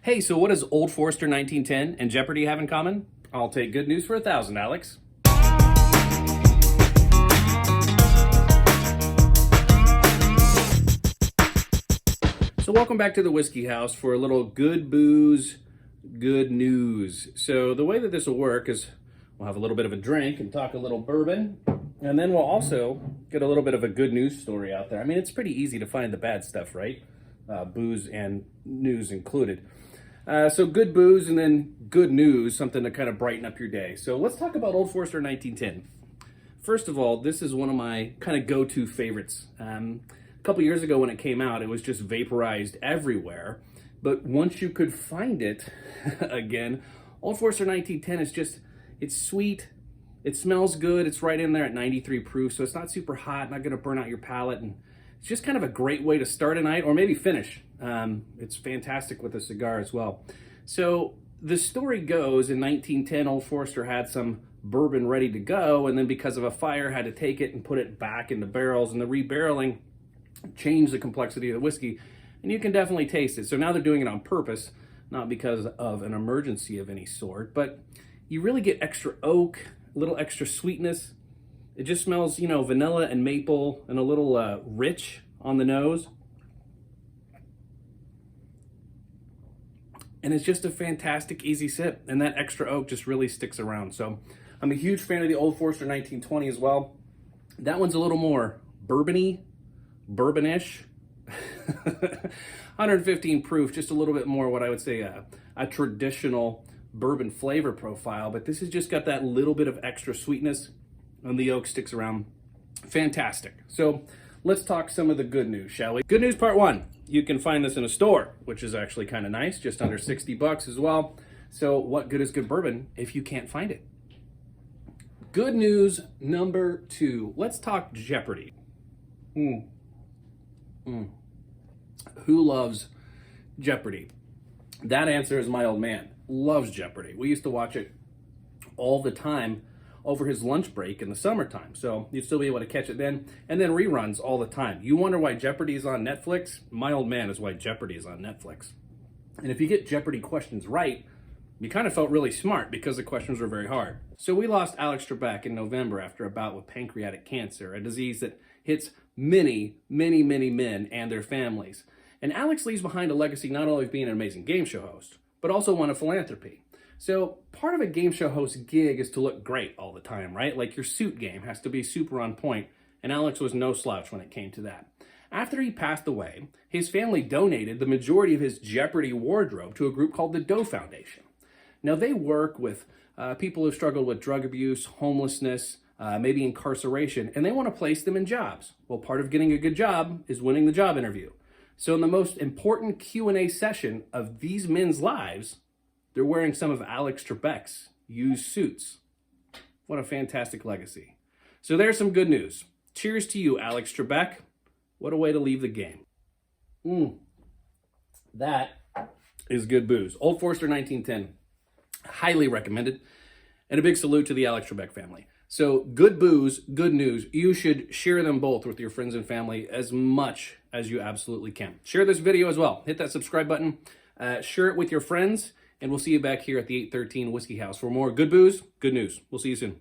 Hey, so what does Old Forester 1910 and Jeopardy have in common? I'll take good news for 1,000, Alex. So welcome back to the Whiskey House for a little good booze, good news. So the way that this will work is we'll have a little bit of a drink and talk a little bourbon, and then we'll also get a little bit of a good news story out there. I mean, it's pretty easy to find the bad stuff, right? Booze and news included. So good booze and then good news, something to kind of brighten up your day. So let's talk about Old Forester 1910. First of all, this is one of my kind of go-to favorites. A couple years ago when it came out, it was just vaporized everywhere. But once you could find it again, Old Forester 1910 is just, it's sweet, it smells good, it's right in there at 93 proof, so it's not super hot, not gonna burn out your palate, and it's just kind of a great way to start a night or maybe finish. It's fantastic with a cigar as well. So the story goes in 1910, Old Forester had some bourbon ready to go, and then because of a fire had to take it and put it back in the barrels, and the rebarreling changed the complexity of the whiskey, and you can definitely taste it. So now they're doing it on purpose, not because of an emergency of any sort, but you really get extra oak, a little extra sweetness. It just smells, you know, vanilla and maple and a little rich on the nose. And it's just a fantastic, easy sip. And that extra oak just really sticks around. So I'm a huge fan of the Old Forester 1920 as well. That one's a little more bourbony, bourbonish. 115 proof, just a little bit more what I would say a traditional bourbon flavor profile. But this has just got that little bit of extra sweetness, and the oak sticks around. Fantastic. So let's talk some of the good news, shall we? Good news part one. You can find this in a store, which is actually kind of nice, just under 60 bucks as well. So what good is good bourbon if you can't find it? Good news number two. Let's talk Jeopardy. Who loves Jeopardy? That answer is my old man. Loves Jeopardy. We used to watch it all the time over his lunch break in the summertime. So you'd still be able to catch it then. And then reruns all the time. You wonder why Jeopardy is on Netflix? My old man is why Jeopardy is on Netflix. And if you get Jeopardy questions right, you kind of felt really smart because the questions were very hard. So we lost Alex Trebek in November after a bout with pancreatic cancer, a disease that hits many, many, many men and their families. And Alex leaves behind a legacy not only of being an amazing game show host, but also one of philanthropy. So part of a game show host gig is to look great all the time, right? Like your suit game has to be super on point, and Alex was no slouch when it came to that. After he passed away, his family donated the majority of his Jeopardy wardrobe to a group called the Doe Foundation. Now they work with people who struggle with drug abuse, homelessness, maybe incarceration, and they want to place them in jobs. Well, part of getting a good job is winning the job interview. So in the most important Q&A session of these men's lives, they're wearing some of Alex Trebek's used suits. What a fantastic legacy. So there's some good news. Cheers to you, Alex Trebek. What a way to leave the game. That is good booze. Old Forester 1910. Highly recommended. And a big salute to the Alex Trebek family. So good booze, good news. You should share them both with your friends and family as much as you absolutely can. Share this video as well. Hit that subscribe button. Share it with your friends. And we'll see you back here at the 813 Whiskey House for more good booze, good news. We'll see you soon.